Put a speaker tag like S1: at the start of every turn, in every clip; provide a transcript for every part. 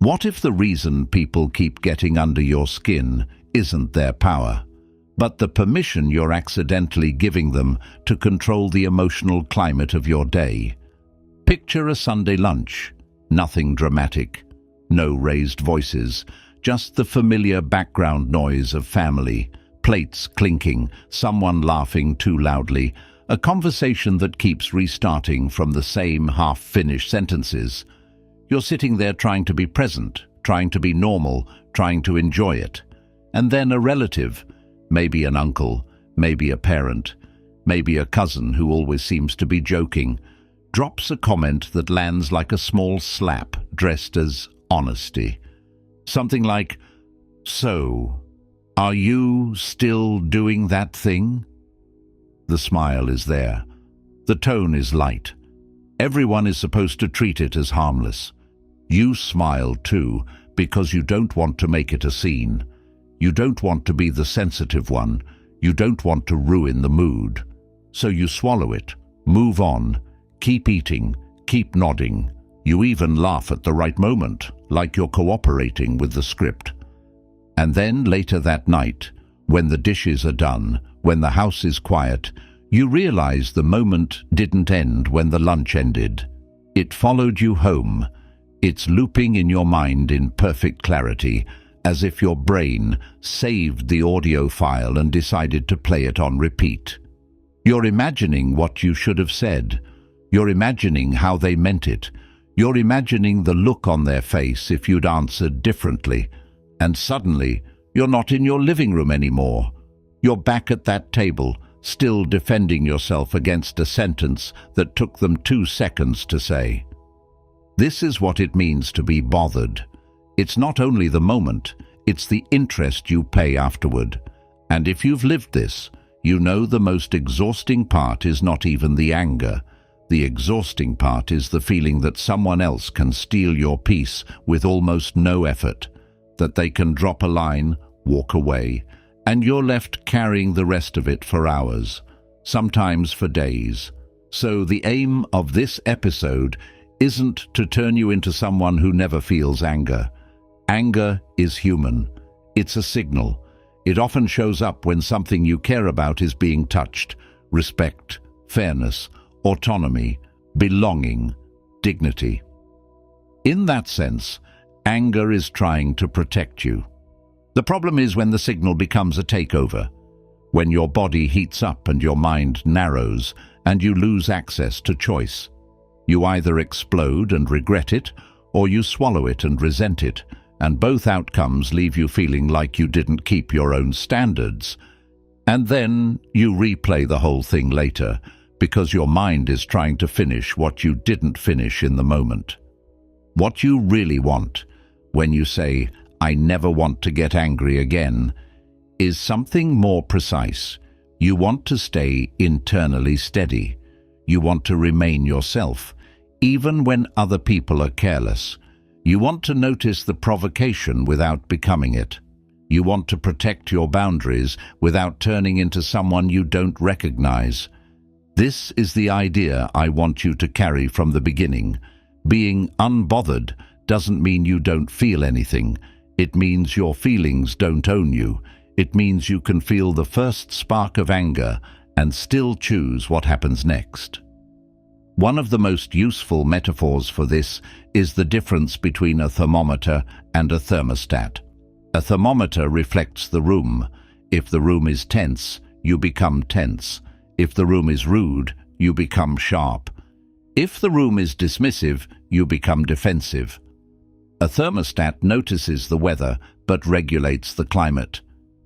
S1: What if the reason people keep getting under your skin isn't their power, but the permission you're accidentally giving them to control the emotional climate of your day? Picture a Sunday lunch. Nothing dramatic. No raised voices. Just the familiar background noise of family. Plates clinking, someone laughing too loudly. A conversation that keeps restarting from the same half-finished sentences. You're sitting there trying to be present, trying to be normal, trying to enjoy it. And then a relative, maybe an uncle, maybe a parent, maybe a cousin who always seems to be joking, drops a comment that lands like a small slap dressed as honesty. Something like, "So, are you still doing that thing?" The smile is there. The tone is light. Everyone is supposed to treat it as harmless. You smile too, because you don't want to make it a scene. You don't want to be the sensitive one. You don't want to ruin the mood. So you swallow it, move on, keep eating, keep nodding. You even laugh at the right moment, like you're cooperating with the script. And then later that night, when the dishes are done, when the house is quiet, you realize the moment didn't end when the lunch ended. It followed you home. It's looping in your mind in perfect clarity, as if your brain saved the audio file and decided to play it on repeat. You're imagining what you should have said. You're imagining how they meant it. You're imagining the look on their face if you'd answered differently. And suddenly, you're not in your living room anymore. You're back at that table, still defending yourself against a sentence that took them 2 seconds to say. This is what it means to be bothered. It's not only the moment, it's the interest you pay afterward. And if you've lived this, you know the most exhausting part is not even the anger. The exhausting part is the feeling that someone else can steal your peace with almost no effort, that they can drop a line, walk away, and you're left carrying the rest of it for hours, sometimes for days. So the aim of this episode isn't to turn you into someone who never feels anger. Anger is human. It's a signal. It often shows up when something you care about is being touched. Respect, fairness, autonomy, belonging, dignity. In that sense, anger is trying to protect you. The problem is when the signal becomes a takeover, when your body heats up and your mind narrows and you lose access to choice. You either explode and regret it, or you swallow it and resent it, and both outcomes leave you feeling like you didn't keep your own standards. And then you replay the whole thing later, because your mind is trying to finish what you didn't finish in the moment. What you really want, when you say, "I never want to get angry again," is something more precise. You want to stay internally steady. You want to remain yourself, even when other people are careless. You want to notice the provocation without becoming it. You want to protect your boundaries without turning into someone you don't recognize. This is the idea I want you to carry from the beginning. Being unbothered doesn't mean you don't feel anything. It means your feelings don't own you. It means you can feel the first spark of anger and still choose what happens next. One of the most useful metaphors for this is the difference between a thermometer and a thermostat. A thermometer reflects the room. If the room is tense, you become tense. If the room is rude, you become sharp. If the room is dismissive, you become defensive. A thermostat notices the weather but regulates the climate.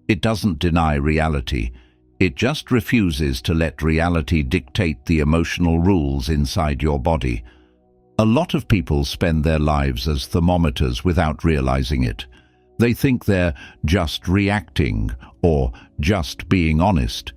S1: It doesn't deny reality. It just refuses to let reality dictate the emotional rules inside your body. A lot of people spend their lives as thermometers without realizing it. They think they're just reacting or just being honest.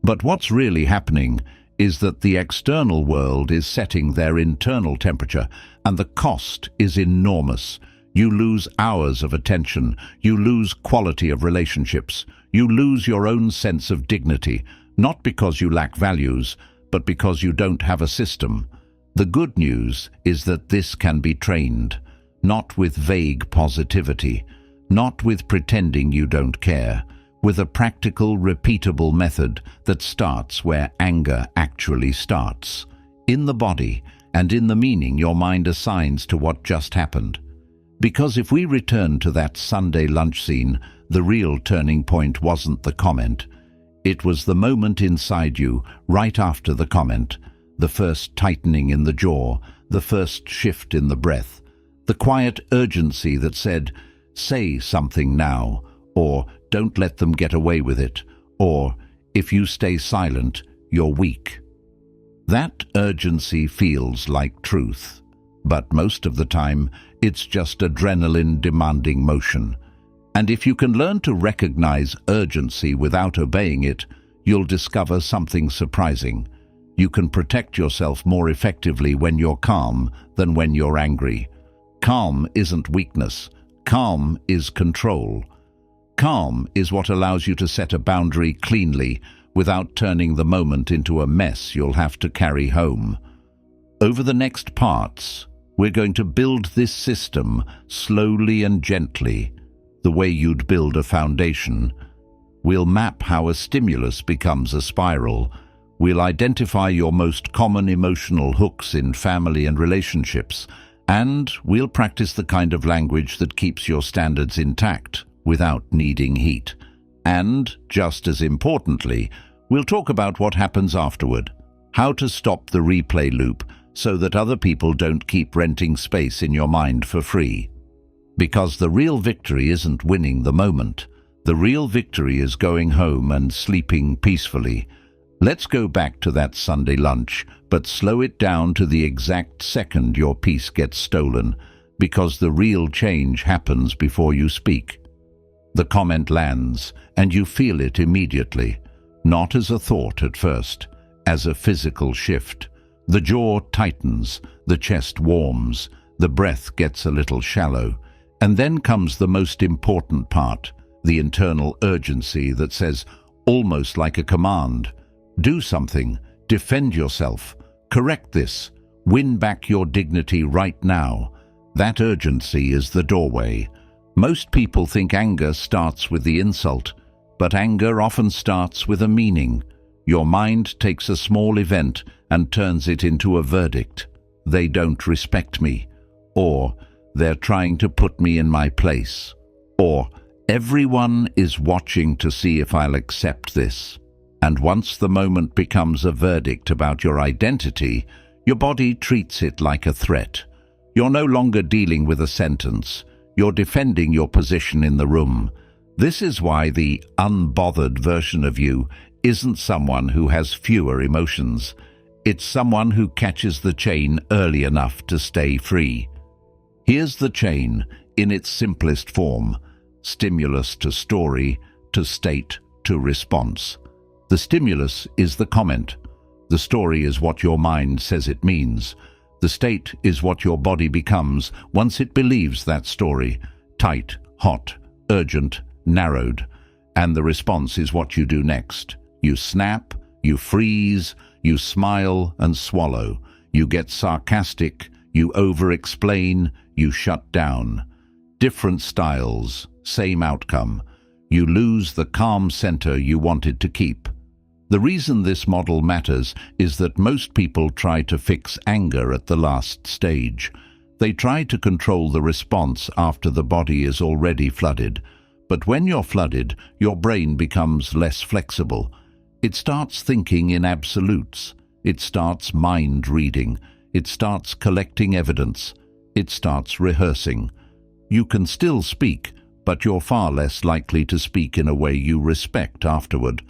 S1: But what's really happening is that the external world is setting their internal temperature, and the cost is enormous. You lose hours of attention. You lose quality of relationships. You lose your own sense of dignity, not because you lack values, but because you don't have a system. The good news is that this can be trained. not with vague positivity, not with pretending you don't care, with a practical, repeatable method that starts where anger actually starts, in the body and in the meaning your mind assigns to what just happened. Because if we return to that Sunday lunch scene, the real turning point wasn't the comment. It was the moment inside you, right after the comment, the first tightening in the jaw, the first shift in the breath, the quiet urgency that said, "Say something now," or "Don't let them get away with it," or "If you stay silent, you're weak." That urgency feels like truth, but most of the time it's just adrenaline demanding motion. And if you can learn to recognize urgency without obeying it, you'll discover something surprising. You can protect yourself more effectively when you're calm than when you're angry. Calm isn't weakness. Calm is control. Calm is what allows you to set a boundary cleanly without turning the moment into a mess you'll have to carry home. Over the next parts, we're going to build this system slowly and gently, the way you'd build a foundation. We'll map how a stimulus becomes a spiral. We'll identify your most common emotional hooks in family and relationships, and we'll practice the kind of language that keeps your standards intact without needing heat. And, just as importantly, we'll talk about what happens afterward, how to stop the replay loop so that other people don't keep renting space in your mind for free. Because the real victory isn't winning the moment. The real victory is going home and sleeping peacefully. Let's go back to that Sunday lunch, but slow it down to the exact second your peace gets stolen, because the real change happens before you speak. The comment lands, and you feel it immediately, not as a thought at first, as a physical shift. The jaw tightens, the chest warms, the breath gets a little shallow, and then comes the most important part, the internal urgency that says, almost like a command, "Do something, defend yourself, correct this, win back your dignity right now." That urgency is the doorway. Most people think anger starts with the insult, but anger often starts with a meaning. Your mind takes a small event and turns it into a verdict. They don't respect me, or they're trying to put me in my place, or everyone is watching to see if I'll accept this. And once the moment becomes a verdict about your identity, your body treats it like a threat. You're no longer dealing with a sentence. You're defending your position in the room. This is why the unbothered version of you isn't someone who has fewer emotions. It's someone who catches the chain early enough to stay free. Here's the chain in its simplest form: stimulus to story, to state, to response. The stimulus is the comment. The story is what your mind says it means. The state is what your body becomes once it believes that story: tight, hot, urgent, narrowed. And the response is what you do next. You snap, you freeze, you smile and swallow. You get sarcastic, you over-explain, you shut down. Different styles, same outcome. You lose the calm center you wanted to keep. The reason this model matters is that most people try to fix anger at the last stage. They try to control the response after the body is already flooded. But when you're flooded, your brain becomes less flexible. It starts thinking in absolutes. It starts mind reading. It starts collecting evidence. It starts rehearsing. You can still speak, but you're far less likely to speak in a way you respect afterward.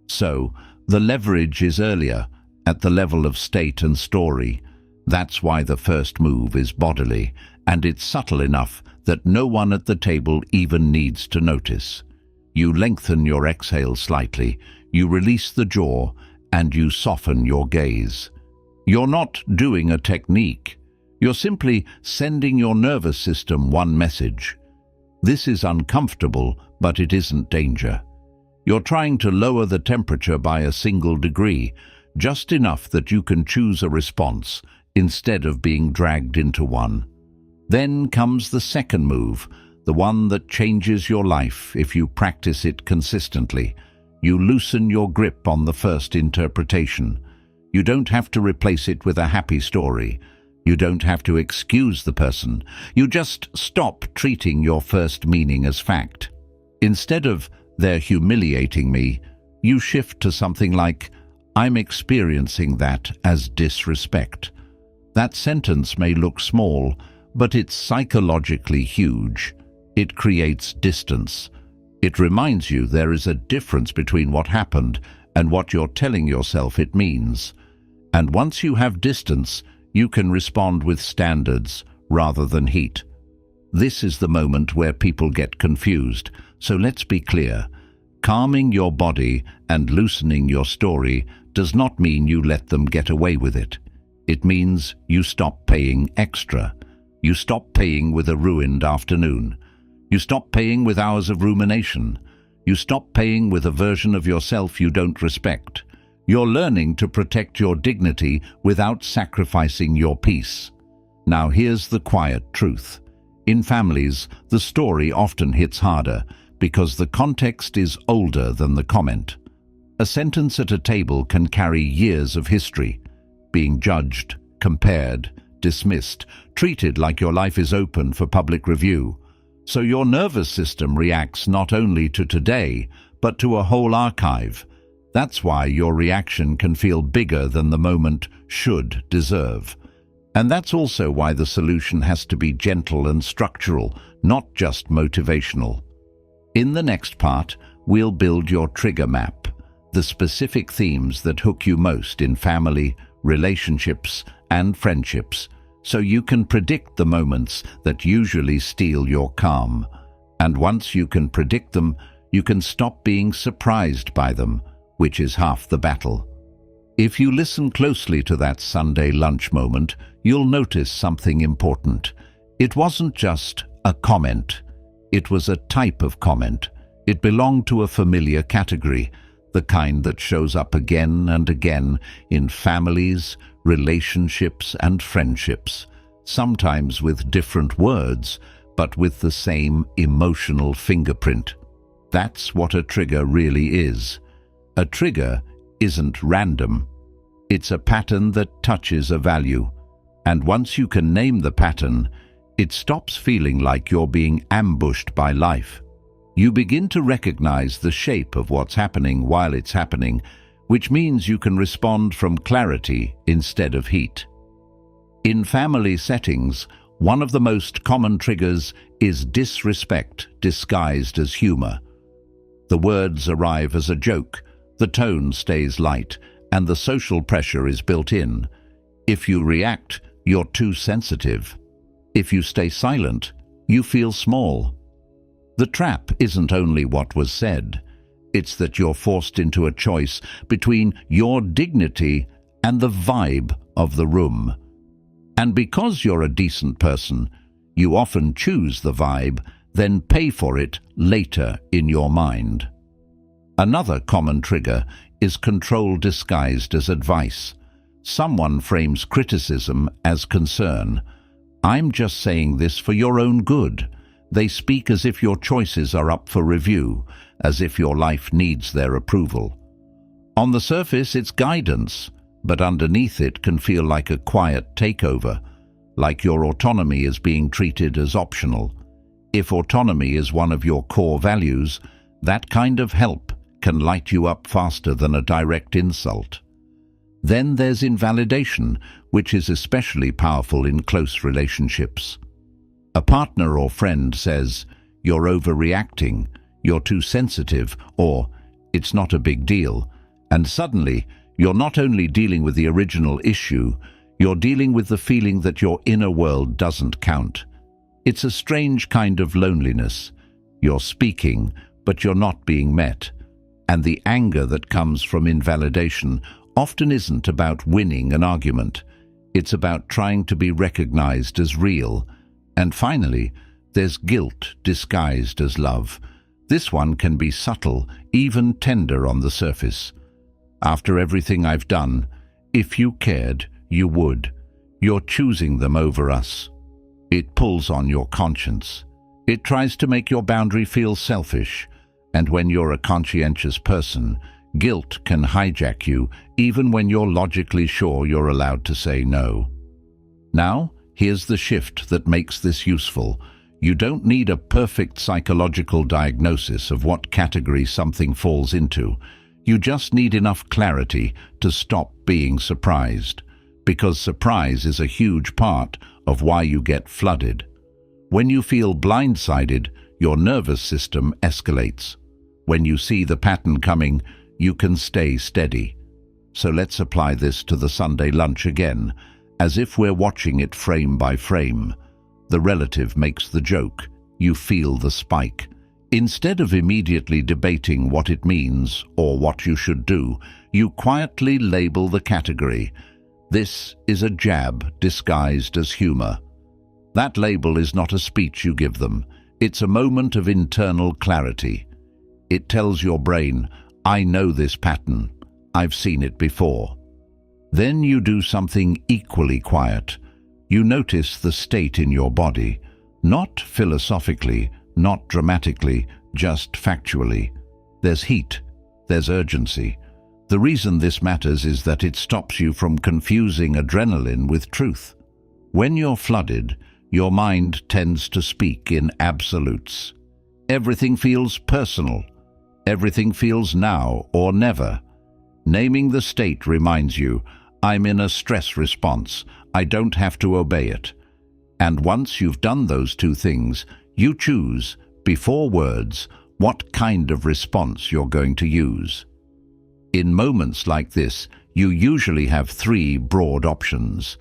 S1: So, the leverage is earlier, at the level of state and story. That's why the first move is bodily, and it's subtle enough that no one at the table even needs to notice. You lengthen your exhale slightly, you release the jaw, and you soften your gaze. You're not doing a technique. You're simply sending your nervous system one message. This is uncomfortable, but it isn't danger. You're trying to lower the temperature by a single degree, just enough that you can choose a response instead of being dragged into one. Then comes the second move, the one that changes your life if you practice it consistently. You loosen your grip on the first interpretation. You don't have to replace it with a happy story. You don't have to excuse the person. You just stop treating your first meaning as fact. Instead of, "They're humiliating me," you shift to something like, "I'm experiencing that as disrespect." That sentence may look small, but it's psychologically huge. It creates distance. It reminds you there is a difference between what happened and what you're telling yourself it means. And once you have distance, you can respond with standards rather than heat. This is the moment where people get confused, so let's be clear. Calming your body and loosening your story does not mean you let them get away with it. It means you stop paying extra. You stop paying with a ruined afternoon. You stop paying with hours of rumination. You stop paying with a version of yourself you don't respect. You're learning to protect your dignity without sacrificing your peace. Now here's the quiet truth. In families, the story often hits harder because the context is older than the comment. A sentence at a table can carry years of history, being judged, compared, dismissed, treated like your life is open for public review. So your nervous system reacts not only to today, but to a whole archive. That's why your reaction can feel bigger than the moment should deserve. And that's also why the solution has to be gentle and structural, not just motivational. In the next part, we'll build your trigger map, the specific themes that hook you most in family, relationships, and friendships, so you can predict the moments that usually steal your calm. And once you can predict them, you can stop being surprised by them, which is half the battle. If you listen closely to that Sunday lunch moment, you'll notice something important. It wasn't just a comment. It was a type of comment. It belonged to a familiar category, the kind that shows up again and again in families, relationships, and friendships, sometimes with different words, but with the same emotional fingerprint. That's what a trigger really is. A trigger isn't random. It's a pattern that touches a value. And once you can name the pattern, it stops feeling like you're being ambushed by life. You begin to recognize the shape of what's happening while it's happening, which means you can respond from clarity instead of heat. In family settings, one of the most common triggers is disrespect disguised as humor. The words arrive as a joke, the tone stays light, and the social pressure is built in. If you react, you're too sensitive. If you stay silent, you feel small. The trap isn't only what was said, it's that you're forced into a choice between your dignity and the vibe of the room. And because you're a decent person, you often choose the vibe, then pay for it later in your mind. Another common trigger is control disguised as advice. Someone frames criticism as concern. "I'm just saying this for your own good." They speak as if your choices are up for review, as if your life needs their approval. On the surface, it's guidance, but underneath it can feel like a quiet takeover, like your autonomy is being treated as optional. If autonomy is one of your core values, that kind of help can light you up faster than a direct insult. Then there's invalidation, which is especially powerful in close relationships. A partner or friend says, "You're overreacting," "You're too sensitive," or "It's not a big deal." And suddenly, you're not only dealing with the original issue, you're dealing with the feeling that your inner world doesn't count. It's a strange kind of loneliness. You're speaking, but you're not being met. And the anger that comes from invalidation often isn't about winning an argument. It's about trying to be recognized as real. And finally, there's guilt disguised as love. This one can be subtle, even tender on the surface. "After everything I've done, if you cared, you would. You're choosing them over us." It pulls on your conscience. It tries to make your boundary feel selfish, and when you're a conscientious person, guilt can hijack you even when you're logically sure you're allowed to say no. Now, here's the shift that makes this useful. You don't need a perfect psychological diagnosis of what category something falls into. You just need enough clarity to stop being surprised, because surprise is a huge part of why you get flooded. When you feel blindsided, your nervous system escalates. When you see the pattern coming, you can stay steady. So let's apply this to the Sunday lunch again, as if we're watching it frame by frame. The relative makes the joke. You feel the spike. Instead of immediately debating what it means or what you should do, you quietly label the category. This is a jab disguised as humor. That label is not a speech you give them. It's a moment of internal clarity. It tells your brain, I know this pattern. I've seen it before. Then you do something equally quiet. You notice the state in your body, not philosophically, not dramatically, just factually. There's heat, there's urgency. The reason this matters is that it stops you from confusing adrenaline with truth. When you're flooded, your mind tends to speak in absolutes. Everything feels personal. Everything feels now or never. Naming the state reminds you, I'm in a stress response. I don't have to obey it. And once you've done those two things, you choose, before words, what kind of response you're going to use. In moments like this, you usually have three broad options.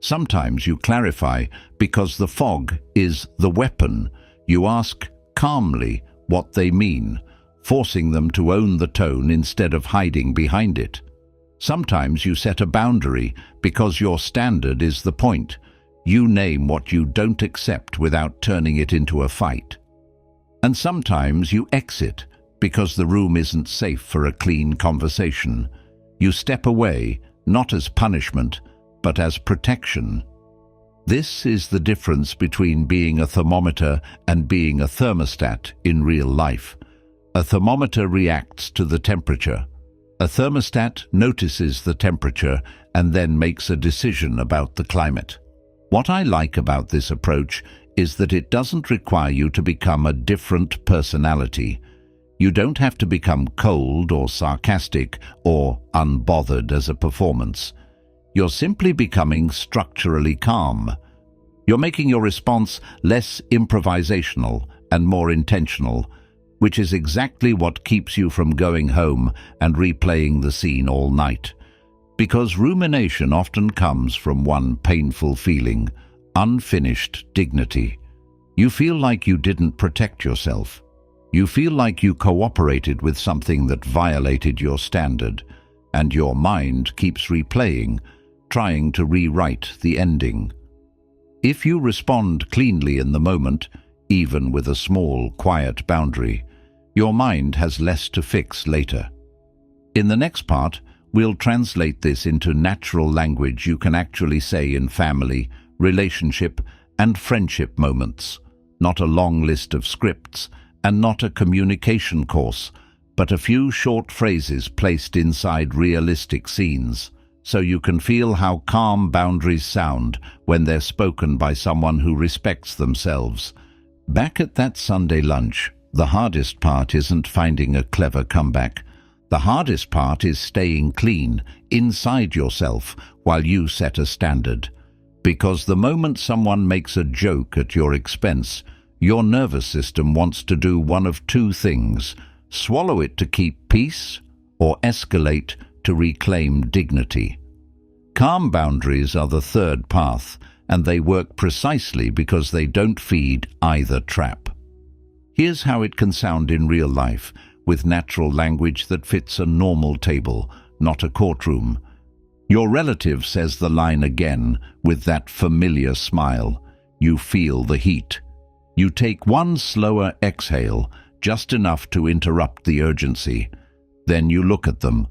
S1: Sometimes you clarify because the fog is the weapon. You ask calmly what they mean, forcing them to own the tone instead of hiding behind it. Sometimes you set a boundary because your standard is the point. You name what you don't accept without turning it into a fight. And sometimes you exit because the room isn't safe for a clean conversation. You step away, not as punishment, but as protection. This is the difference between being a thermometer and being a thermostat in real life. A thermometer reacts to the temperature. A thermostat notices the temperature and then makes a decision about the climate. What I like about this approach is that it doesn't require you to become a different personality. You don't have to become cold or sarcastic or unbothered as a performance. You're simply becoming structurally calm. You're making your response less improvisational and more intentional, which is exactly what keeps you from going home and replaying the scene all night. Because rumination often comes from one painful feeling, unfinished dignity. You feel like you didn't protect yourself. You feel like you cooperated with something that violated your standard, and your mind keeps replaying, trying to rewrite the ending. If you respond cleanly in the moment, even with a small, quiet boundary, your mind has less to fix later. In the next part, we'll translate this into natural language you can actually say in family, relationship, and friendship moments. Not a long list of scripts, and not a communication course, but a few short phrases placed inside realistic scenes, so you can feel how calm boundaries sound when they're spoken by someone who respects themselves. Back at that Sunday lunch, the hardest part isn't finding a clever comeback. The hardest part is staying clean inside yourself while you set a standard. Because the moment someone makes a joke at your expense, your nervous system wants to do one of two things: swallow it to keep peace, or escalate to reclaim dignity. Calm boundaries are the third path, and they work precisely because they don't feed either trap. Here's how it can sound in real life, with natural language that fits a normal table, not a courtroom. Your relative says the line again with that familiar smile. You feel the heat. You take one slower exhale, just enough to interrupt the urgency. Then you look at them,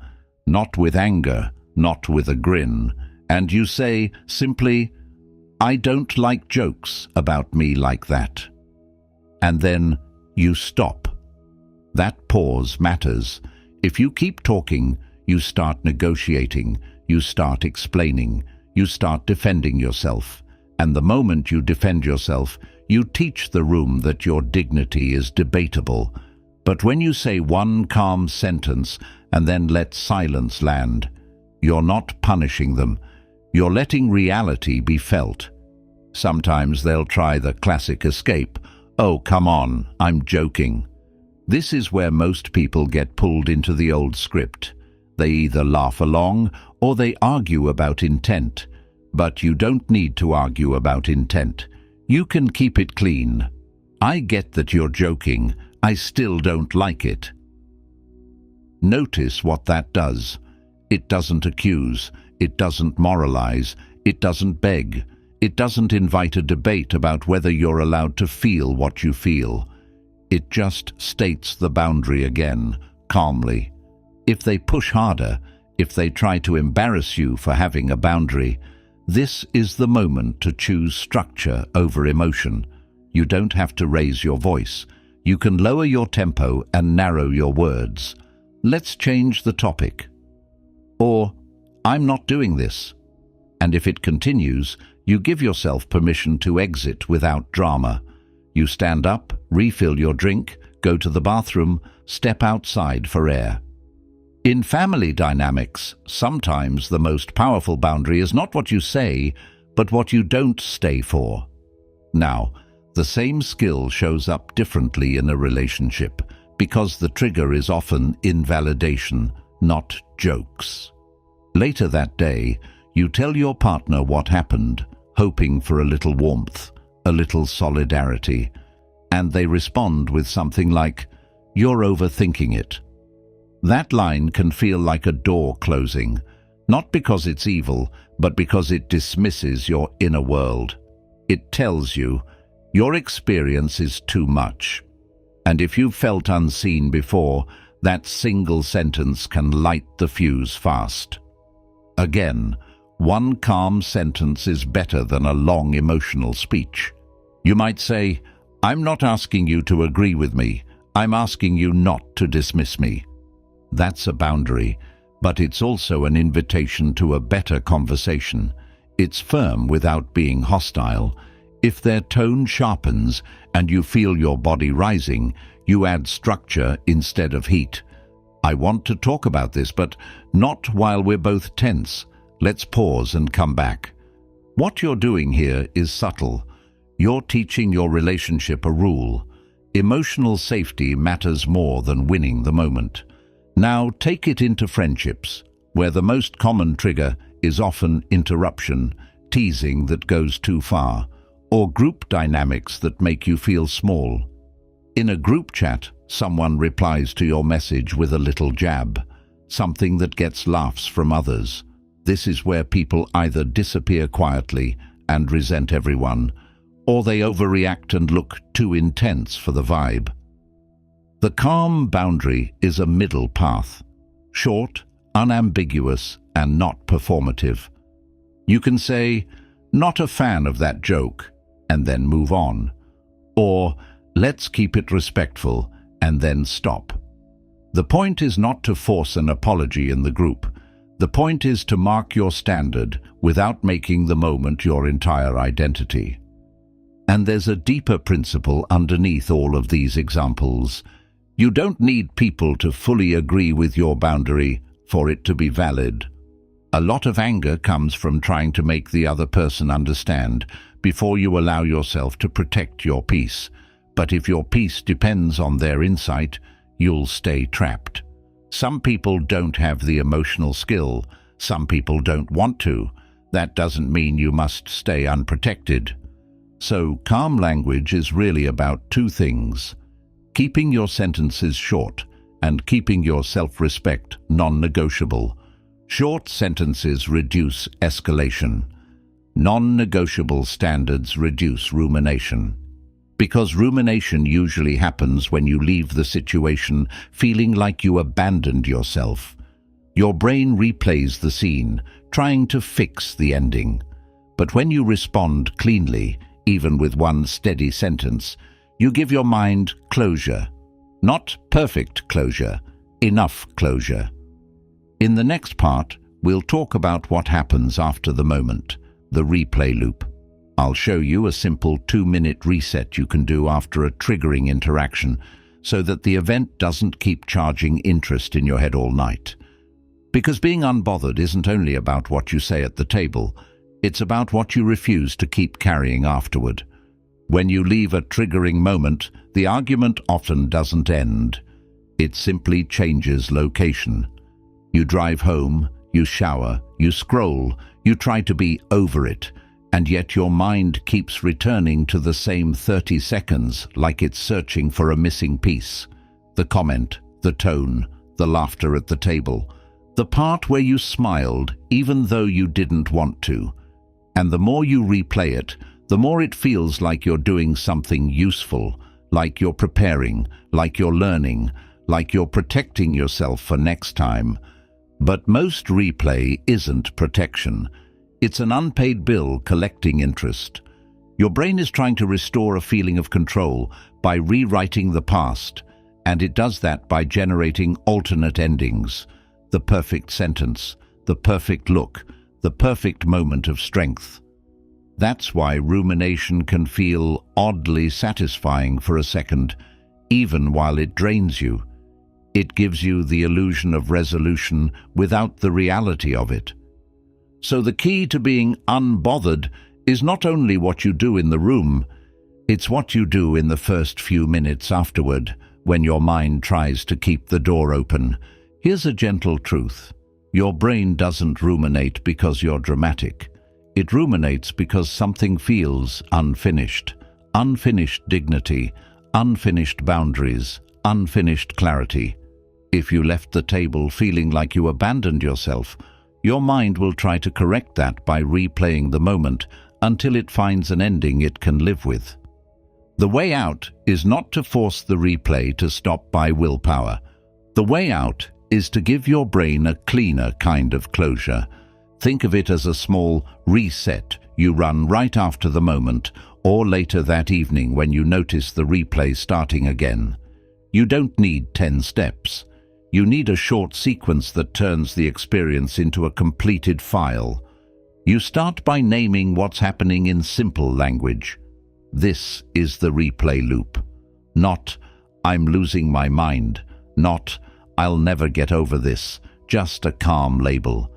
S1: not with anger, not with a grin, and you say simply, I don't like jokes about me like that. And then you stop. That pause matters. If you keep talking, you start negotiating, you start explaining, you start defending yourself. And the moment you defend yourself, you teach the room that your dignity is debatable. But when you say one calm sentence and then let silence land, you're not punishing them. You're letting reality be felt. Sometimes they'll try the classic escape. Oh, come on, I'm joking. This is where most people get pulled into the old script. They either laugh along or they argue about intent. But you don't need to argue about intent. You can keep it clean. I get that you're joking. I still don't like it. Notice what that does. It doesn't accuse. It doesn't moralize. It doesn't beg. It doesn't invite a debate about whether you're allowed to feel what you feel. It just states the boundary again, calmly. If they push harder, if they try to embarrass you for having a boundary, this is the moment to choose structure over emotion. You don't have to raise your voice. You can lower your tempo and narrow your words. Let's change the topic. Or, I'm not doing this. And if it continues, you give yourself permission to exit without drama. You stand up, refill your drink, go to the bathroom, step outside for air. In family dynamics, sometimes the most powerful boundary is not what you say, but what you don't stay for. Now, the same skill shows up differently in a relationship because the trigger is often invalidation, not jokes. Later that day, you tell your partner what happened, hoping for a little warmth, a little solidarity, and they respond with something like, "You're overthinking it." That line can feel like a door closing, not because it's evil, but because it dismisses your inner world. It tells you, your experience is too much. And if you've felt unseen before, that single sentence can light the fuse fast. Again, one calm sentence is better than a long emotional speech. You might say, "I'm not asking you to agree with me. I'm asking you not to dismiss me." That's a boundary, but it's also an invitation to a better conversation. It's firm without being hostile. If their tone sharpens and you feel your body rising, you add structure instead of heat. "I want to talk about this, but not while we're both tense. Let's pause and come back." What you're doing here is subtle. You're teaching your relationship a rule. Emotional safety matters more than winning the moment. Now take it into friendships, where the most common trigger is often interruption, teasing that goes too far, or group dynamics that make you feel small. In a group chat, someone replies to your message with a little jab, something that gets laughs from others. This is where people either disappear quietly and resent everyone, or they overreact and look too intense for the vibe. The calm boundary is a middle path, short, unambiguous, and not performative. You can say, "Not a fan of that joke," and then move on. Or, "Let's keep it respectful," and then stop. The point is not to force an apology in the group. The point is to mark your standard without making the moment your entire identity. And there's a deeper principle underneath all of these examples. You don't need people to fully agree with your boundary for it to be valid. A lot of anger comes from trying to make the other person understand before you allow yourself to protect your peace. But if your peace depends on their insight, you'll stay trapped. Some people don't have the emotional skill. Some people don't want to. That doesn't mean you must stay unprotected. So calm language is really about two things: keeping your sentences short and keeping your self-respect non-negotiable. Short sentences reduce escalation. Non-negotiable standards reduce rumination. Because rumination usually happens when you leave the situation feeling like you abandoned yourself. Your brain replays the scene, trying to fix the ending. But when you respond cleanly, even with one steady sentence, you give your mind closure. Not perfect closure, enough closure. In the next part, we'll talk about what happens after the moment, the replay loop. I'll show you a simple 2-minute reset you can do after a triggering interaction so that the event doesn't keep charging interest in your head all night. Because being unbothered isn't only about what you say at the table, it's about what you refuse to keep carrying afterward. When you leave a triggering moment, the argument often doesn't end. It simply changes location. You drive home, you shower, you scroll, you try to be over it, and yet your mind keeps returning to the same 30 seconds like it's searching for a missing piece. The comment, the tone, the laughter at the table, the part where you smiled even though you didn't want to. And the more you replay it, the more it feels like you're doing something useful, like you're preparing, like you're learning, like you're protecting yourself for next time. But most replay isn't protection. It's an unpaid bill collecting interest. Your brain is trying to restore a feeling of control by rewriting the past, and it does that by generating alternate endings, the perfect sentence, the perfect look, the perfect moment of strength. That's why rumination can feel oddly satisfying for a second, even while it drains you. It gives you the illusion of resolution without the reality of it. So the key to being unbothered is not only what you do in the room, it's what you do in the first few minutes afterward, when your mind tries to keep the door open. Here's a gentle truth. Your brain doesn't ruminate because you're dramatic. It ruminates because something feels unfinished. Unfinished dignity, unfinished boundaries, unfinished clarity. If you left the table feeling like you abandoned yourself, your mind will try to correct that by replaying the moment until it finds an ending it can live with. The way out is not to force the replay to stop by willpower. The way out is to give your brain a cleaner kind of closure. Think of it as a small reset you run right after the moment or later that evening when you notice the replay starting again. You don't need 10 steps. You need a short sequence that turns the experience into a completed file. You start by naming what's happening in simple language. This is the replay loop. Not, I'm losing my mind. Not, I'll never get over this. Just a calm label.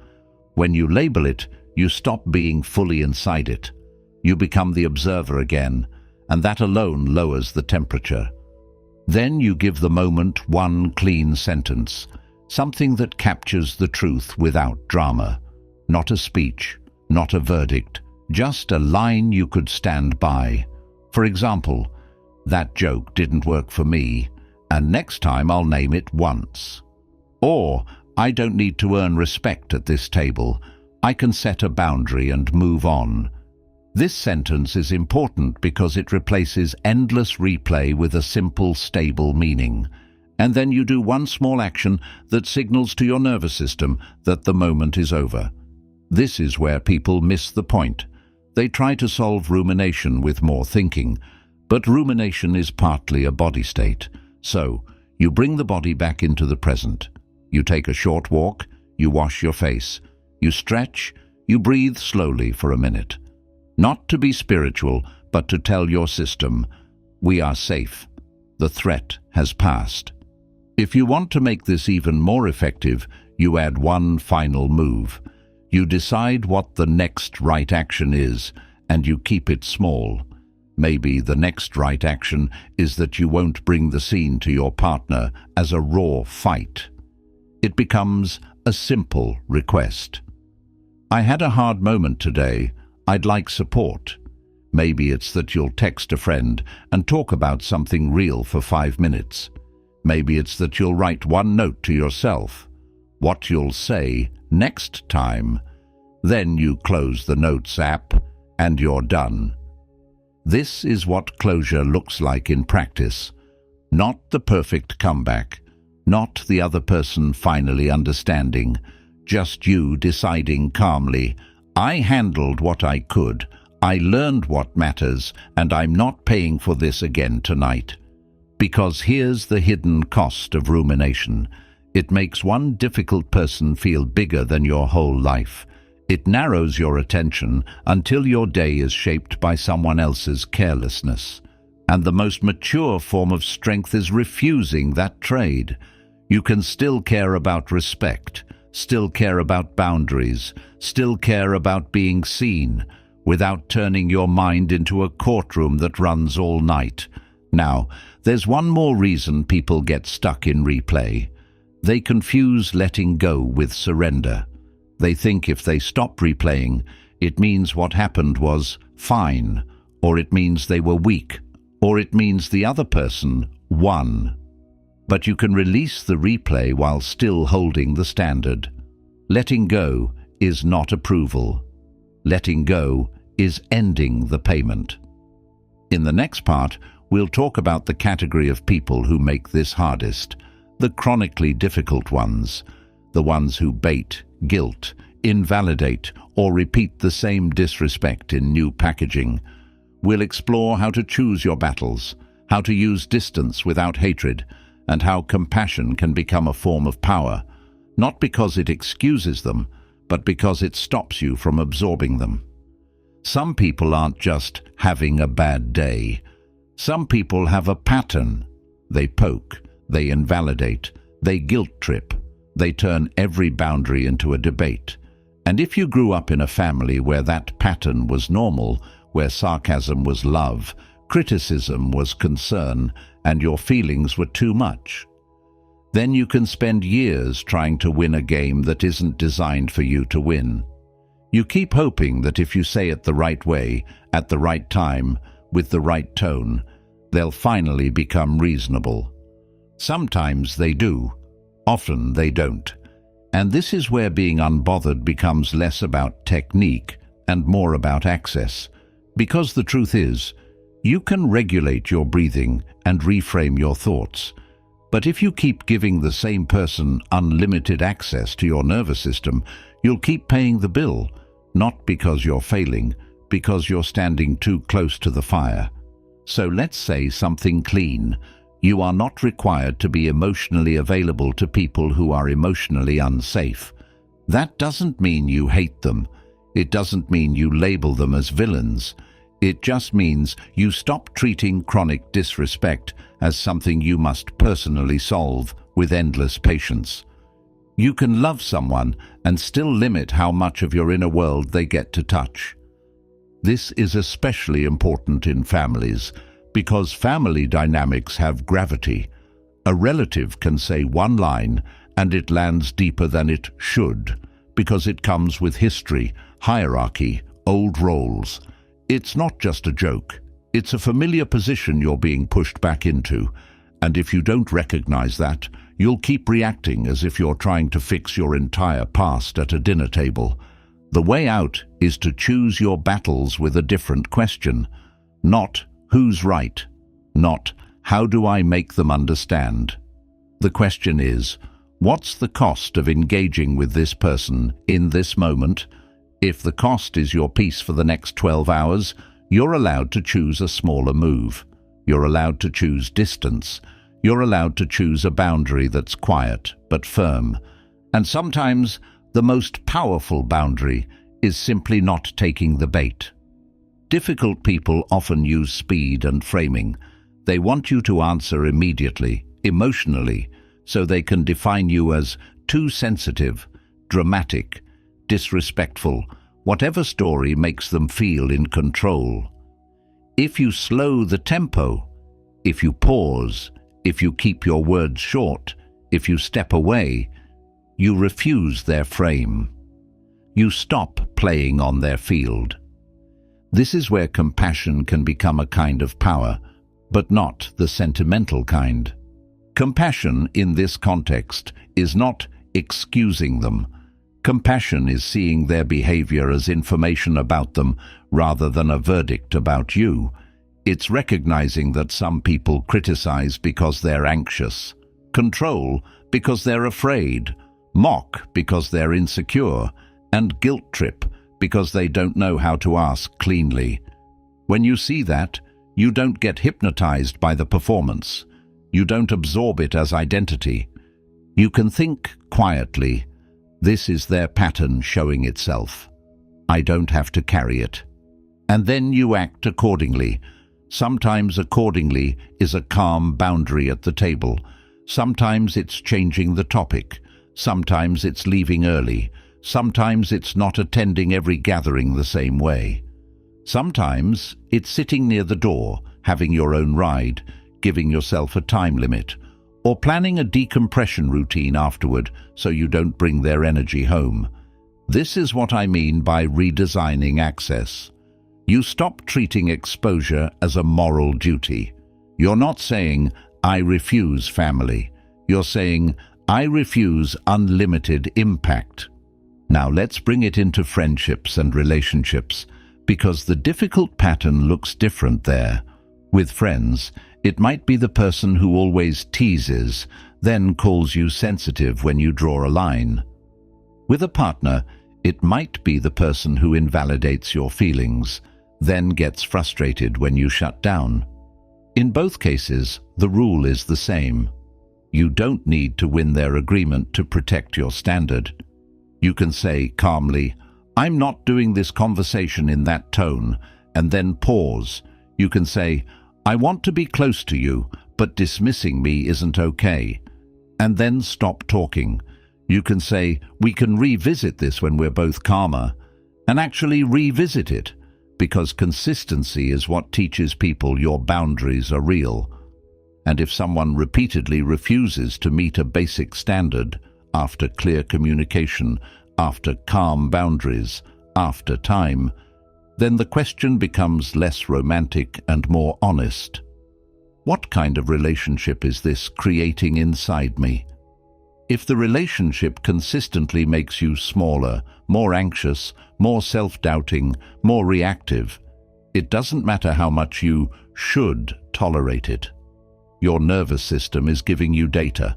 S1: When you label it, you stop being fully inside it. You become the observer again, and that alone lowers the temperature. Then you give the moment one clean sentence, something that captures the truth without drama. Not a speech, not a verdict, just a line you could stand by. For example, that joke didn't work for me, and next time I'll name it once. Or, I don't need to earn respect at this table. I can set a boundary and move on. This sentence is important because it replaces endless replay with a simple, stable meaning. And then you do one small action that signals to your nervous system that the moment is over. This is where people miss the point. They try to solve rumination with more thinking, but rumination is partly a body state. So, you bring the body back into the present. You take a short walk, you wash your face, you stretch, you breathe slowly for a minute. Not to be spiritual, but to tell your system, we are safe. The threat has passed. If you want to make this even more effective, you add one final move. You decide what the next right action is, and you keep it small. Maybe the next right action is that you won't bring the scene to your partner as a raw fight. It becomes a simple request. I had a hard moment today. I'd like support. Maybe it's that you'll text a friend and talk about something real for 5 minutes. Maybe it's that you'll write one note to yourself, what you'll say next time. Then you close the Notes app and you're done. This is what closure looks like in practice. Not the perfect comeback, not the other person finally understanding, just you deciding calmly, I handled what I could, I learned what matters, and I'm not paying for this again tonight. Because here's the hidden cost of rumination. It makes one difficult person feel bigger than your whole life. It narrows your attention until your day is shaped by someone else's carelessness. And the most mature form of strength is refusing that trade. You can still care about respect, still care about boundaries, still care about being seen, without turning your mind into a courtroom that runs all night. Now, there's one more reason people get stuck in replay. They confuse letting go with surrender. They think if they stop replaying, it means what happened was fine, or it means they were weak, or it means the other person won. But you can release the replay while still holding the standard. Letting go is not approval. Letting go is ending the payment. In the next part, we'll talk about the category of people who make this hardest, the chronically difficult ones, the ones who bait, guilt, invalidate, or repeat the same disrespect in new packaging. We'll explore how to choose your battles, how to use distance without hatred, and how compassion can become a form of power, not because it excuses them, but because it stops you from absorbing them. Some people aren't just having a bad day. Some people have a pattern. They poke, they invalidate, they guilt trip, they turn every boundary into a debate. And if you grew up in a family where that pattern was normal, where sarcasm was love, criticism was concern, and your feelings were too much, then you can spend years trying to win a game that isn't designed for you to win. You keep hoping that if you say it the right way, at the right time, with the right tone, they'll finally become reasonable. Sometimes they do, often they don't. And this is where being unbothered becomes less about technique and more about access. Because the truth is, you can regulate your breathing and reframe your thoughts. But if you keep giving the same person unlimited access to your nervous system, you'll keep paying the bill, not because you're failing, because you're standing too close to the fire. So let's say something clean. You are not required to be emotionally available to people who are emotionally unsafe. That doesn't mean you hate them. It doesn't mean you label them as villains. It just means you stop treating chronic disrespect as something you must personally solve with endless patience. You can love someone and still limit how much of your inner world they get to touch. This is especially important in families, because family dynamics have gravity. A relative can say one line and it lands deeper than it should, because it comes with history, hierarchy, old roles. It's not just a joke. It's a familiar position you're being pushed back into, and if you don't recognize that, you'll keep reacting as if you're trying to fix your entire past at a dinner table. The way out is to choose your battles with a different question. Not who's right, not how do I make them understand. The question is, what's the cost of engaging with this person in this moment? If the cost is your peace for the next 12 hours, you're allowed to choose a smaller move. You're allowed to choose distance. You're allowed to choose a boundary that's quiet but firm. And sometimes the most powerful boundary is simply not taking the bait. Difficult people often use speed and framing. They want you to answer immediately, emotionally, so they can define you as too sensitive, dramatic, disrespectful, whatever story makes them feel in control. If you slow the tempo, if you pause, if you keep your words short, if you step away, you refuse their frame. You stop playing on their field. This is where compassion can become a kind of power, but not the sentimental kind. Compassion in this context is not excusing them. Compassion is seeing their behavior as information about them rather than a verdict about you. It's recognizing that some people criticize because they're anxious, control because they're afraid, mock because they're insecure, and guilt trip because they don't know how to ask cleanly. When you see that, you don't get hypnotized by the performance. You don't absorb it as identity. You can think quietly, this is their pattern showing itself. I don't have to carry it. And then you act accordingly. Sometimes accordingly is a calm boundary at the table. Sometimes it's changing the topic. Sometimes it's leaving early. Sometimes it's not attending every gathering the same way. Sometimes it's sitting near the door, having your own ride, giving yourself a time limit, or planning a decompression routine afterward so you don't bring their energy home. This is what I mean by redesigning access. You stop treating exposure as a moral duty. You're not saying, I refuse family. You're saying, I refuse unlimited impact. Now let's bring it into friendships and relationships, because the difficult pattern looks different there. With friends, it might be the person who always teases, then calls you sensitive when you draw a line. With a partner, it might be the person who invalidates your feelings, then gets frustrated when you shut down. In both cases, the rule is the same. You don't need to win their agreement to protect your standard. You can say calmly, I'm not doing this conversation in that tone, and then pause. You can say, I want to be close to you, but dismissing me isn't okay. And then stop talking. You can say, we can revisit this when we're both calmer, and actually revisit it, because consistency is what teaches people your boundaries are real. And if someone repeatedly refuses to meet a basic standard, after clear communication, after calm boundaries, after time, then the question becomes less romantic and more honest. What kind of relationship is this creating inside me? If the relationship consistently makes you smaller, more anxious, more self-doubting, more reactive, it doesn't matter how much you should tolerate it. Your nervous system is giving you data.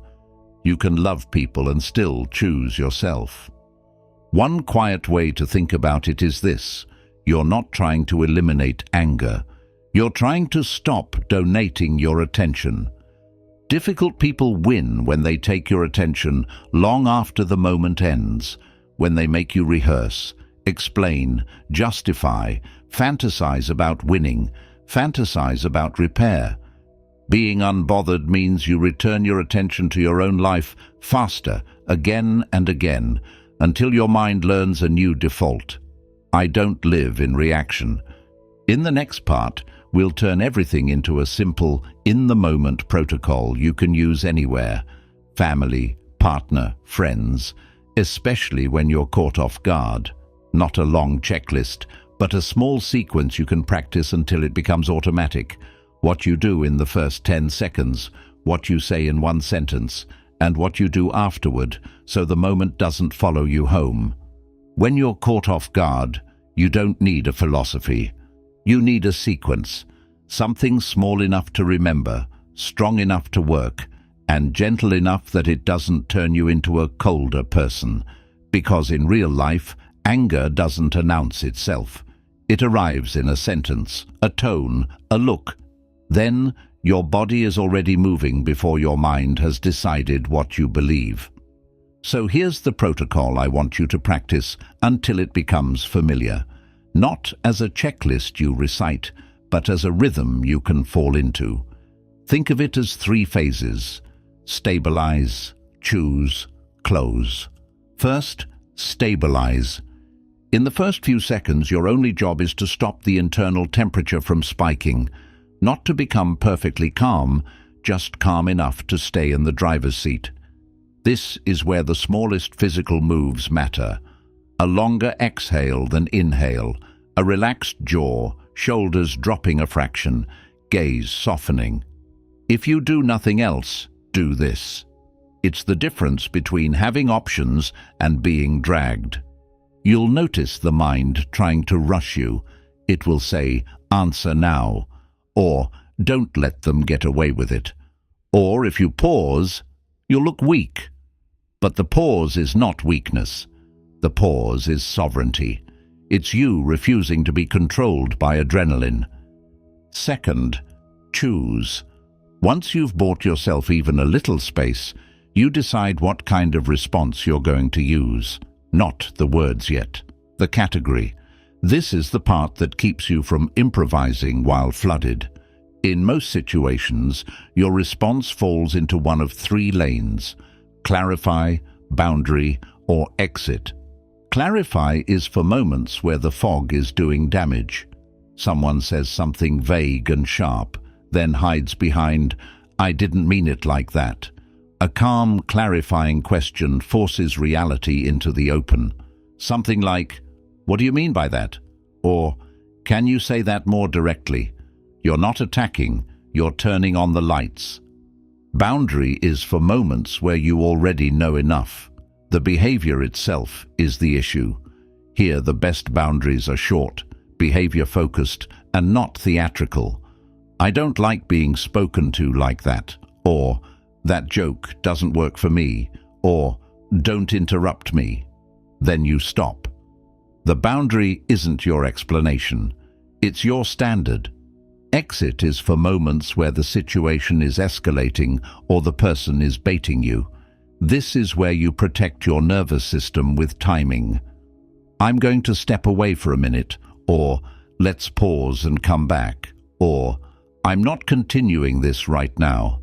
S1: You can love people and still choose yourself. One quiet way to think about it is this: you're not trying to eliminate anger. You're trying to stop donating your attention. Difficult people win when they take your attention long after the moment ends, when they make you rehearse, explain, justify, fantasize about winning, fantasize about repair. Being unbothered means you return your attention to your own life faster, again and again, until your mind learns a new default. I don't live in reaction. In the next part, we'll turn everything into a simple, in-the-moment protocol you can use anywhere. Family, partner, friends, especially when you're caught off guard. Not a long checklist, but a small sequence you can practice until it becomes automatic. What you do in the first 10 seconds, what you say in one sentence, and what you do afterward, so the moment doesn't follow you home. When you're caught off guard, you don't need a philosophy. You need a sequence, something small enough to remember, strong enough to work, and gentle enough that it doesn't turn you into a colder person. Because in real life, anger doesn't announce itself. It arrives in a sentence, a tone, a look. Then, your body is already moving before your mind has decided what you believe. So here's the protocol I want you to practice until it becomes familiar. Not as a checklist you recite, but as a rhythm you can fall into. Think of it as 3 phases: stabilize, choose, close. First, stabilize. In the first few seconds, your only job is to stop the internal temperature from spiking. Not to become perfectly calm, just calm enough to stay in the driver's seat. This is where the smallest physical moves matter. A longer exhale than inhale, a relaxed jaw, shoulders dropping a fraction, gaze softening. If you do nothing else, do this. It's the difference between having options and being dragged. You'll notice the mind trying to rush you. It will say, answer now. Or, don't let them get away with it. Or, if you pause, you'll look weak. But the pause is not weakness. The pause is sovereignty. It's you refusing to be controlled by adrenaline. Second, choose. Once you've bought yourself even a little space, you decide what kind of response you're going to use. Not the words yet, the category. This is the part that keeps you from improvising while flooded. In most situations, your response falls into one of three lanes: clarify, boundary, or exit. Clarify is for moments where the fog is doing damage. Someone says something vague and sharp, then hides behind, "I didn't mean it like that." A calm, clarifying question forces reality into the open. Something like, "What do you mean by that?" Or, "Can you say that more directly?" You're not attacking, you're turning on the lights. Boundary is for moments where you already know enough. The behavior itself is the issue. Here the best boundaries are short, behavior-focused, and not theatrical. "I don't like being spoken to like that," or "That joke doesn't work for me," or "Don't interrupt me." Then you stop. The boundary isn't your explanation. It's your standard. Exit is for moments where the situation is escalating or the person is baiting you. This is where you protect your nervous system with timing. "I'm going to step away for a minute," or "Let's pause and come back," or "I'm not continuing this right now."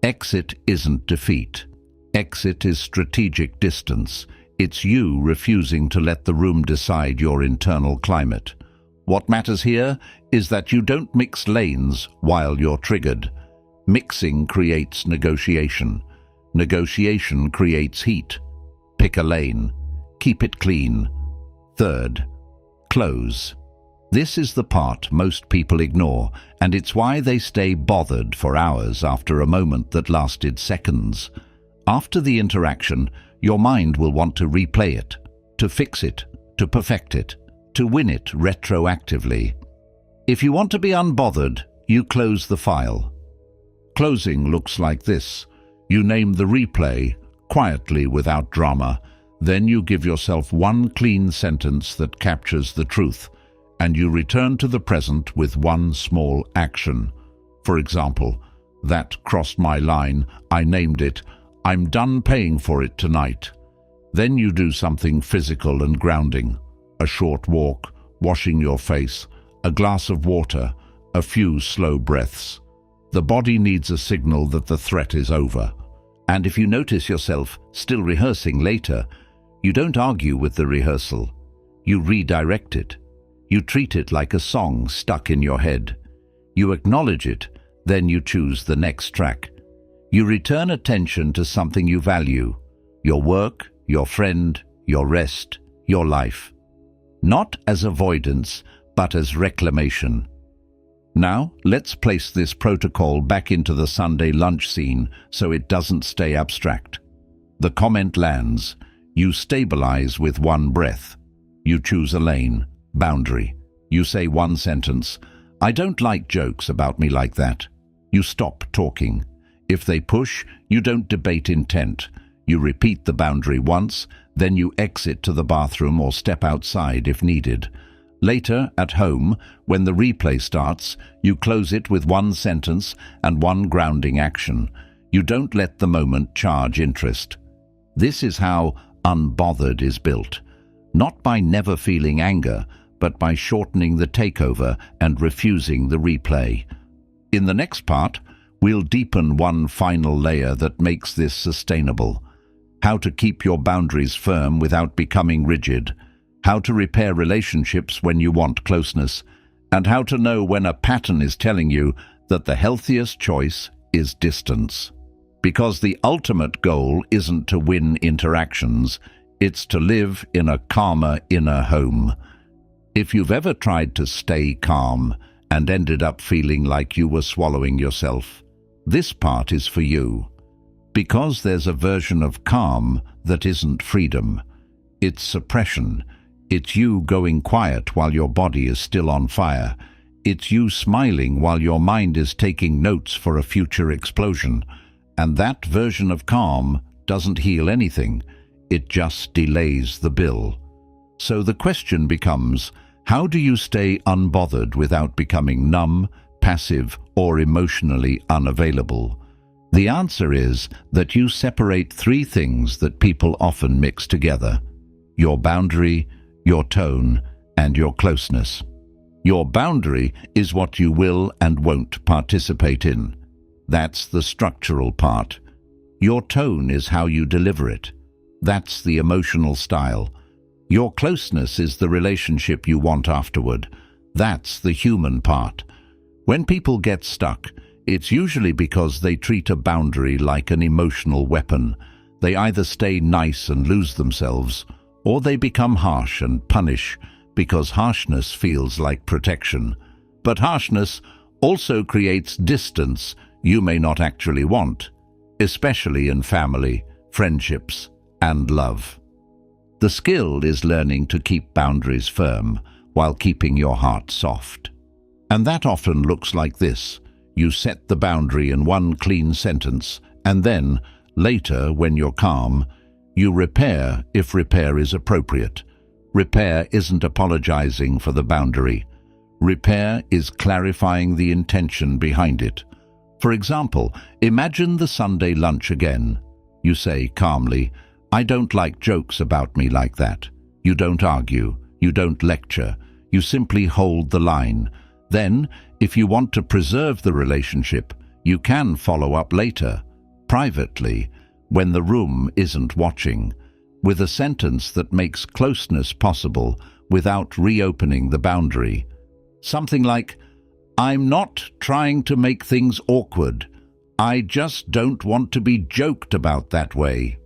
S1: Exit isn't defeat. Exit is strategic distance. It's you refusing to let the room decide your internal climate. What matters here is that you don't mix lanes while you're triggered. Mixing creates negotiation. Negotiation creates heat. Pick a lane. Keep it clean. Third, close. This is the part most people ignore, and it's why they stay bothered for hours after a moment that lasted seconds. After the interaction, your mind will want to replay it, to fix it, to perfect it, to win it retroactively. If you want to be unbothered, you close the file. Closing looks like this. You name the replay, quietly without drama. Then you give yourself one clean sentence that captures the truth, and you return to the present with one small action. For example, "That crossed my line, I named it, I'm done paying for it tonight." Then you do something physical and grounding. A short walk, washing your face, a glass of water, a few slow breaths. The body needs a signal that the threat is over. And if you notice yourself still rehearsing later, you don't argue with the rehearsal. You redirect it. You treat it like a song stuck in your head. You acknowledge it, then you choose the next track. You return attention to something you value: your work, your friend, your rest, your life. Not as avoidance, but as reclamation. Now, let's place this protocol back into the Sunday lunch scene so it doesn't stay abstract. The comment lands. You stabilize with one breath. You choose a lane, boundary. You say one sentence: "I don't like jokes about me like that." You stop talking. If they push, you don't debate intent. You repeat the boundary once, then you exit to the bathroom or step outside if needed. Later, at home, when the replay starts, you close it with one sentence and one grounding action. You don't let the moment charge interest. This is how unbothered is built. Not by never feeling anger, but by shortening the takeover and refusing the replay. In the next part, we'll deepen one final layer that makes this sustainable. How to keep your boundaries firm without becoming rigid. How to repair relationships when you want closeness. And how to know when a pattern is telling you that the healthiest choice is distance. Because the ultimate goal isn't to win interactions, it's to live in a calmer inner home. If you've ever tried to stay calm and ended up feeling like you were swallowing yourself, this part is for you. Because there's a version of calm that isn't freedom. It's suppression. It's you going quiet while your body is still on fire. It's you smiling while your mind is taking notes for a future explosion. And that version of calm doesn't heal anything. It just delays the bill. So the question becomes, how do you stay unbothered without becoming numb, passive, or emotionally unavailable? The answer is that you separate three things that people often mix together: your boundary, your tone, and your closeness. Your boundary is what you will and won't participate in. That's the structural part. Your tone is how you deliver it. That's the emotional style. Your closeness is the relationship you want afterward. That's the human part. When people get stuck, it's usually because they treat a boundary like an emotional weapon. They either stay nice and lose themselves, or they become harsh and punish, because harshness feels like protection. But harshness also creates distance you may not actually want, especially in family, friendships, and love. The skill is learning to keep boundaries firm while keeping your heart soft. And that often looks like this. You set the boundary in one clean sentence, and then, later, when you're calm, you repair if repair is appropriate. Repair isn't apologizing for the boundary. Repair is clarifying the intention behind it. For example, imagine the Sunday lunch again. You say calmly, "I don't like jokes about me like that." You don't argue. You don't lecture. You simply hold the line. Then, if you want to preserve the relationship, you can follow up later, privately, when the room isn't watching, with a sentence that makes closeness possible without reopening the boundary. Something like, "I'm not trying to make things awkward. I just don't want to be joked about that way."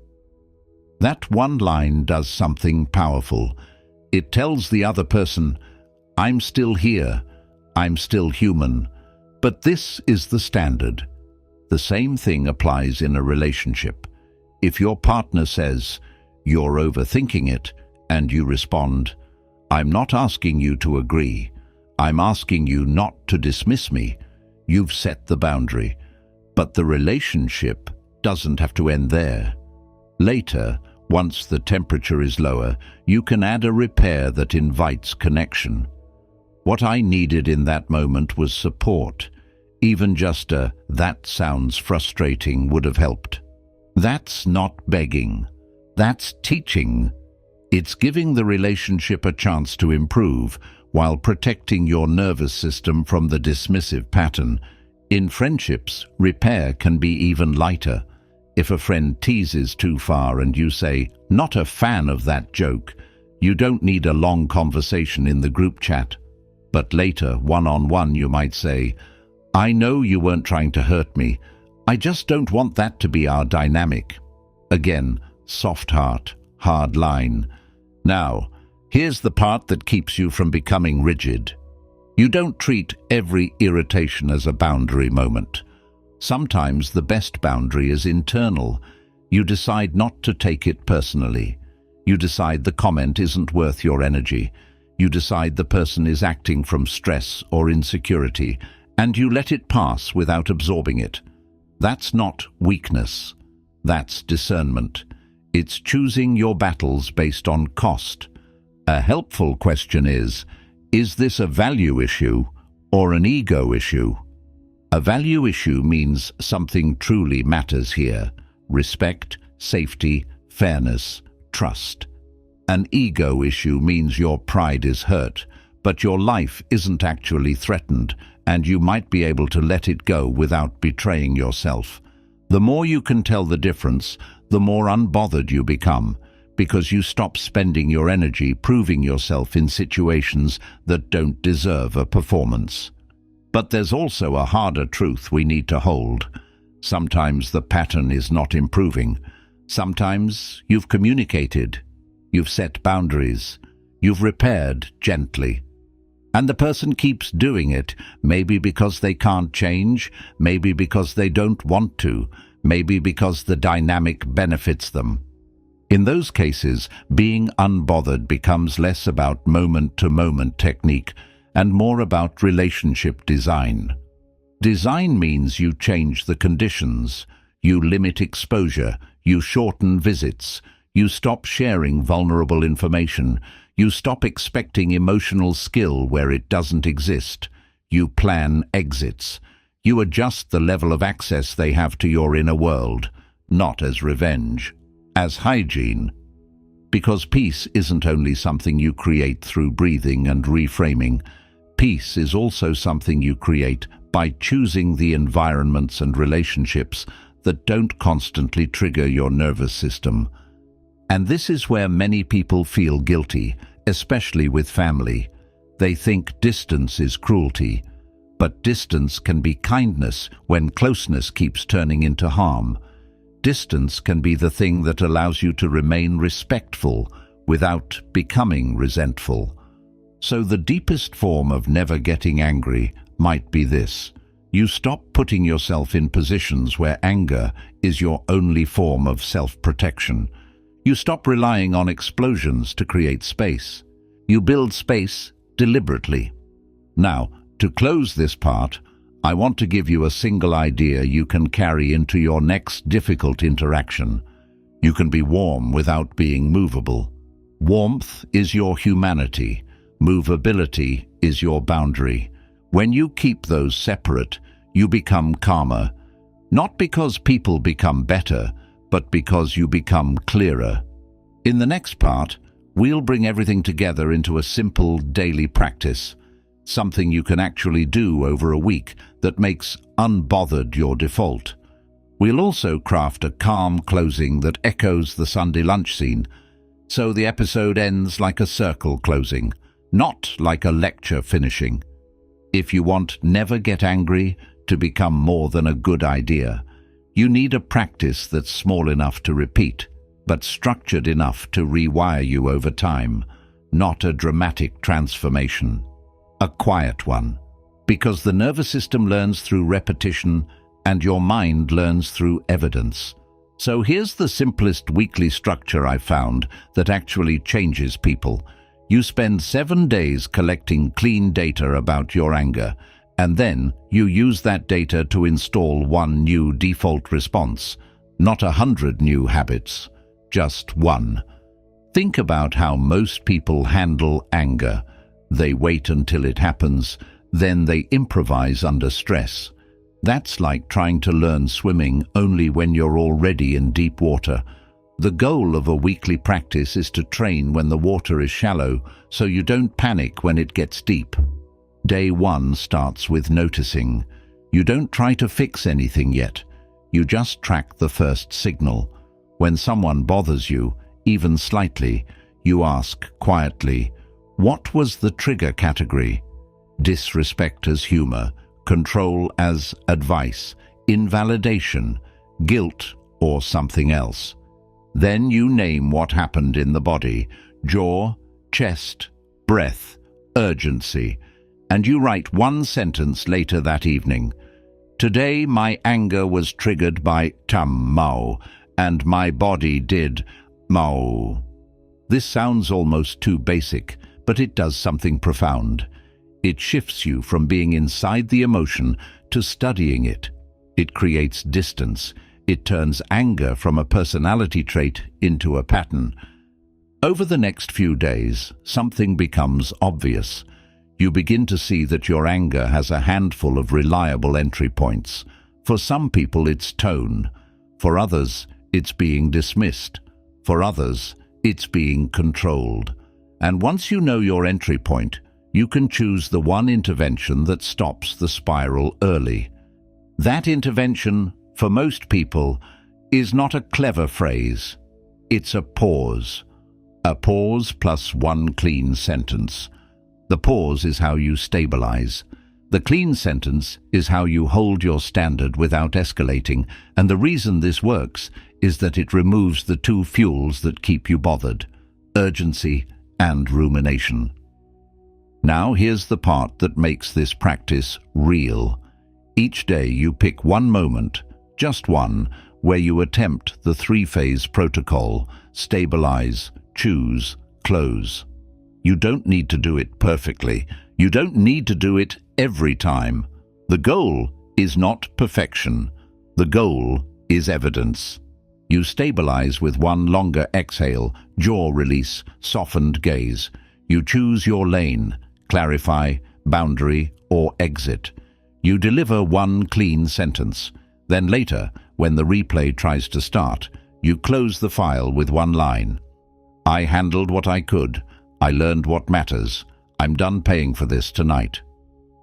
S1: That one line does something powerful. It tells the other person, "I'm still here. I'm still human." But this is the standard. The same thing applies in a relationship. If your partner says, "You're overthinking it," and you respond, "I'm not asking you to agree. I'm asking you not to dismiss me," you've set the boundary. But the relationship doesn't have to end there. Later, once the temperature is lower, you can add a repair that invites connection. What I needed in that moment was support. Even just a "that sounds frustrating" would have helped. That's not begging. That's teaching. It's giving the relationship a chance to improve while protecting your nervous system from the dismissive pattern. In friendships, repair can be even lighter. If a friend teases too far and you say, "Not a fan of that joke," you don't need a long conversation in the group chat. But later, one-on-one, you might say, "I know you weren't trying to hurt me. I just don't want that to be our dynamic." Again, soft heart, hard line. Now, here's the part that keeps you from becoming rigid. You don't treat every irritation as a boundary moment. Sometimes the best boundary is internal. You decide not to take it personally. You decide the comment isn't worth your energy. You decide the person is acting from stress or insecurity, and you let it pass without absorbing it. That's not weakness. That's discernment. It's choosing your battles based on cost. A helpful question is this a value issue or an ego issue? A value issue means something truly matters here: respect, safety, fairness, trust. An ego issue means your pride is hurt, but your life isn't actually threatened, and you might be able to let it go without betraying yourself. The more you can tell the difference, the more unbothered you become, because you stop spending your energy proving yourself in situations that don't deserve a performance. But there's also a harder truth we need to hold. Sometimes the pattern is not improving. Sometimes you've communicated, you've set boundaries, you've repaired gently. And the person keeps doing it, maybe because they can't change, maybe because they don't want to, maybe because the dynamic benefits them. In those cases, being unbothered becomes less about moment-to-moment technique and more about relationship design. Design means you change the conditions, you limit exposure, you shorten visits, you stop sharing vulnerable information, You stop expecting emotional skill where it doesn't exist. You plan exits. You adjust the level of access they have to your inner world, not as revenge, as hygiene. Because peace isn't only something you create through breathing and reframing. Peace is also something you create by choosing the environments and relationships that don't constantly trigger your nervous system. And this is where many people feel guilty, especially with family. They think distance is cruelty, but distance can be kindness when closeness keeps turning into harm. Distance can be the thing that allows you to remain respectful without becoming resentful. So the deepest form of never getting angry might be this. You stop putting yourself in positions where anger is your only form of self-protection. You stop relying on explosions to create space. You build space deliberately. Now, to close this part, I want to give you a single idea you can carry into your next difficult interaction. You can be warm without being movable. Warmth is your humanity. Movability is your boundary. When you keep those separate, you become calmer. Not because people become better, but because you become clearer. In the next part, we'll bring everything together into a simple daily practice. Something you can actually do over a week that makes unbothered your default. We'll also craft a calm closing that echoes the Sunday lunch scene, so the episode ends like a circle closing, not like a lecture finishing. If you want Never Get Angry to become more than a good idea, you need a practice that's small enough to repeat, but structured enough to rewire you over time, not a dramatic transformation. A quiet one, because the nervous system learns through repetition and your mind learns through evidence. So here's the simplest weekly structure I found that actually changes people. You spend 7 days collecting clean data about your anger, and then you use that data to install one new default response, not 100 new habits, just one. Think about how most people handle anger. They wait until it happens, then they improvise under stress. That's like trying to learn swimming only when you're already in deep water. The goal of a weekly practice is to train when the water is shallow, so you don't panic when it gets deep. Day 1 starts with noticing. You don't try to fix anything yet. You just track the first signal. When someone bothers you, even slightly, you ask quietly, what was the trigger category? Disrespect as humor, control as advice, invalidation, guilt, or something else. Then you name what happened in the body: jaw, chest, breath, urgency, and you write one sentence later that evening. Today my anger was triggered by mao, and my body did mao. This sounds almost too basic, but it does something profound. It shifts you from being inside the emotion to studying it. It creates distance. It turns anger from a personality trait into a pattern. Over the next few days, something becomes obvious. You begin to see that your anger has a handful of reliable entry points. For some people, it's tone. For others, it's being dismissed. For others, it's being controlled. And once you know your entry point, you can choose the one intervention that stops the spiral early. That intervention, for most people, is not a clever phrase. It's a pause. A pause plus one clean sentence. The pause is how you stabilize. The clean sentence is how you hold your standard without escalating, and the reason this works is that it removes the two fuels that keep you bothered: urgency and rumination. Now here's the part that makes this practice real. Each day you pick one moment, just one, where you attempt the 3-phase protocol: stabilize, choose, close. You don't need to do it perfectly. You don't need to do it every time. The goal is not perfection. The goal is evidence. You stabilize with one longer exhale, jaw release, softened gaze. You choose your lane, clarify, boundary, or exit. You deliver one clean sentence. Then later, when the replay tries to start, you close the file with one line. I handled what I could. I learned what matters. I'm done paying for this tonight.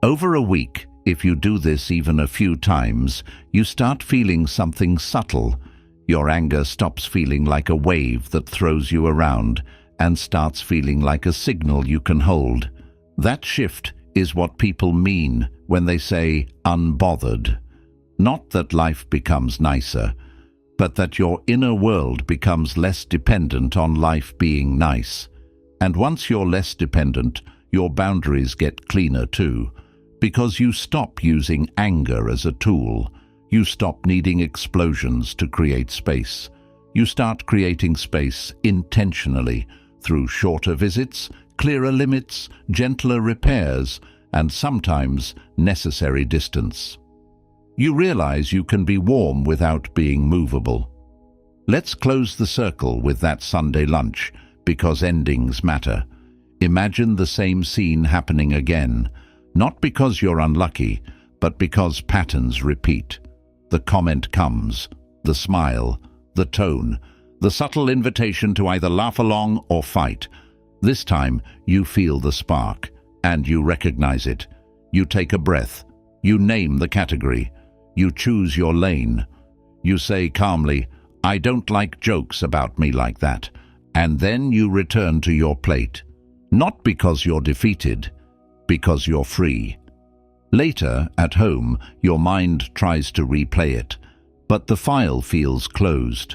S1: Over a week, if you do this even a few times, you start feeling something subtle. Your anger stops feeling like a wave that throws you around and starts feeling like a signal you can hold. That shift is what people mean when they say unbothered. Not that life becomes nicer, but that your inner world becomes less dependent on life being nice. And once you're less dependent, your boundaries get cleaner too, because you stop using anger as a tool. You stop needing explosions to create space. You start creating space intentionally through shorter visits, clearer limits, gentler repairs, and sometimes necessary distance. You realize you can be warm without being movable. Let's close the circle with that Sunday lunch, because endings matter. Imagine the same scene happening again, not because you're unlucky, but because patterns repeat. The comment comes, the smile, the tone, the subtle invitation to either laugh along or fight. This time, you feel the spark, and you recognize it. You take a breath. You name the category. You choose your lane. You say calmly, I don't like jokes about me like that. And then you return to your plate. Not because you're defeated, because you're free. Later, at home, your mind tries to replay it, but the file feels closed.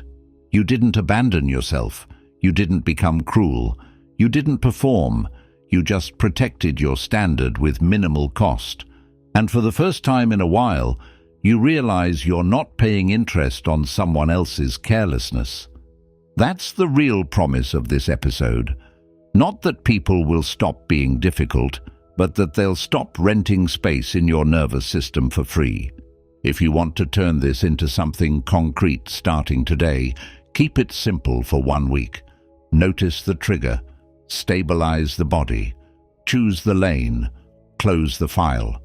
S1: You didn't abandon yourself. You didn't become cruel. You didn't perform. You just protected your standard with minimal cost. And for the first time in a while, you realize you're not paying interest on someone else's carelessness. That's the real promise of this episode. Not that people will stop being difficult, but that they'll stop renting space in your nervous system for free. If you want to turn this into something concrete starting today, keep it simple for 1 week. Notice the trigger, stabilize the body, choose the lane, close the file.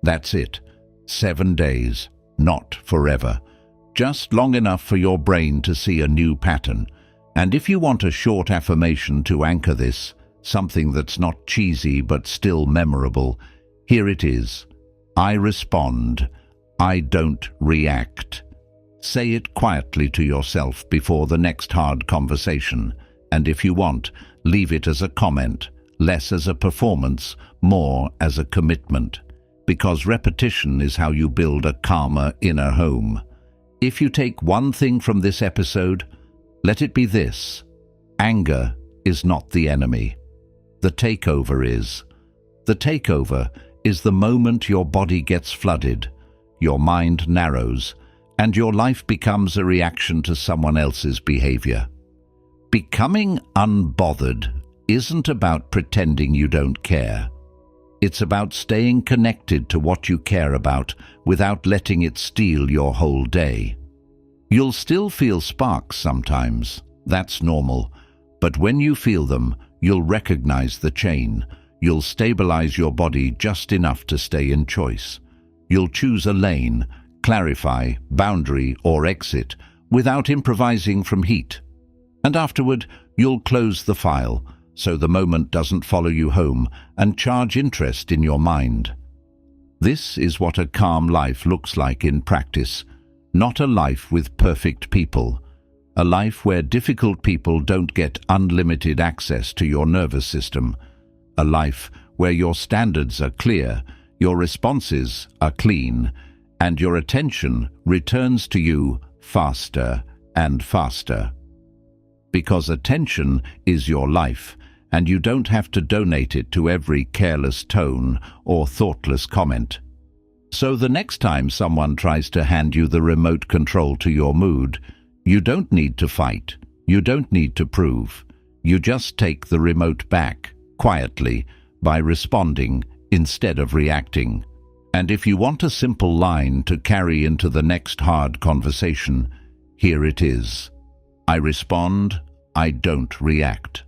S1: That's it. 7 days, not forever. Just long enough for your brain to see a new pattern. And if you want a short affirmation to anchor this, something that's not cheesy but still memorable, here it is. I respond. I don't react. Say it quietly to yourself before the next hard conversation. And if you want, leave it as a comment, less as a performance, more as a commitment. Because repetition is how you build a calmer inner home. If you take one thing from this episode, let it be this. Anger is not the enemy. The takeover is. The takeover is the moment your body gets flooded, your mind narrows, and your life becomes a reaction to someone else's behavior. Becoming unbothered isn't about pretending you don't care. It's about staying connected to what you care about without letting it steal your whole day. You'll still feel sparks sometimes. That's normal. But when you feel them, you'll recognize the chain. You'll stabilize your body just enough to stay in choice. You'll choose a lane, clarify, boundary, or exit without improvising from heat. And afterward, you'll close the file, so the moment doesn't follow you home and charge interest in your mind. This is what a calm life looks like in practice, not a life with perfect people, a life where difficult people don't get unlimited access to your nervous system, a life where your standards are clear, your responses are clean, and your attention returns to you faster and faster. Because attention is your life, and you don't have to donate it to every careless tone or thoughtless comment. So the next time someone tries to hand you the remote control to your mood, you don't need to fight. You don't need to prove. You just take the remote back, quietly, by responding instead of reacting. And if you want a simple line to carry into the next hard conversation, here it is. I respond, I don't react.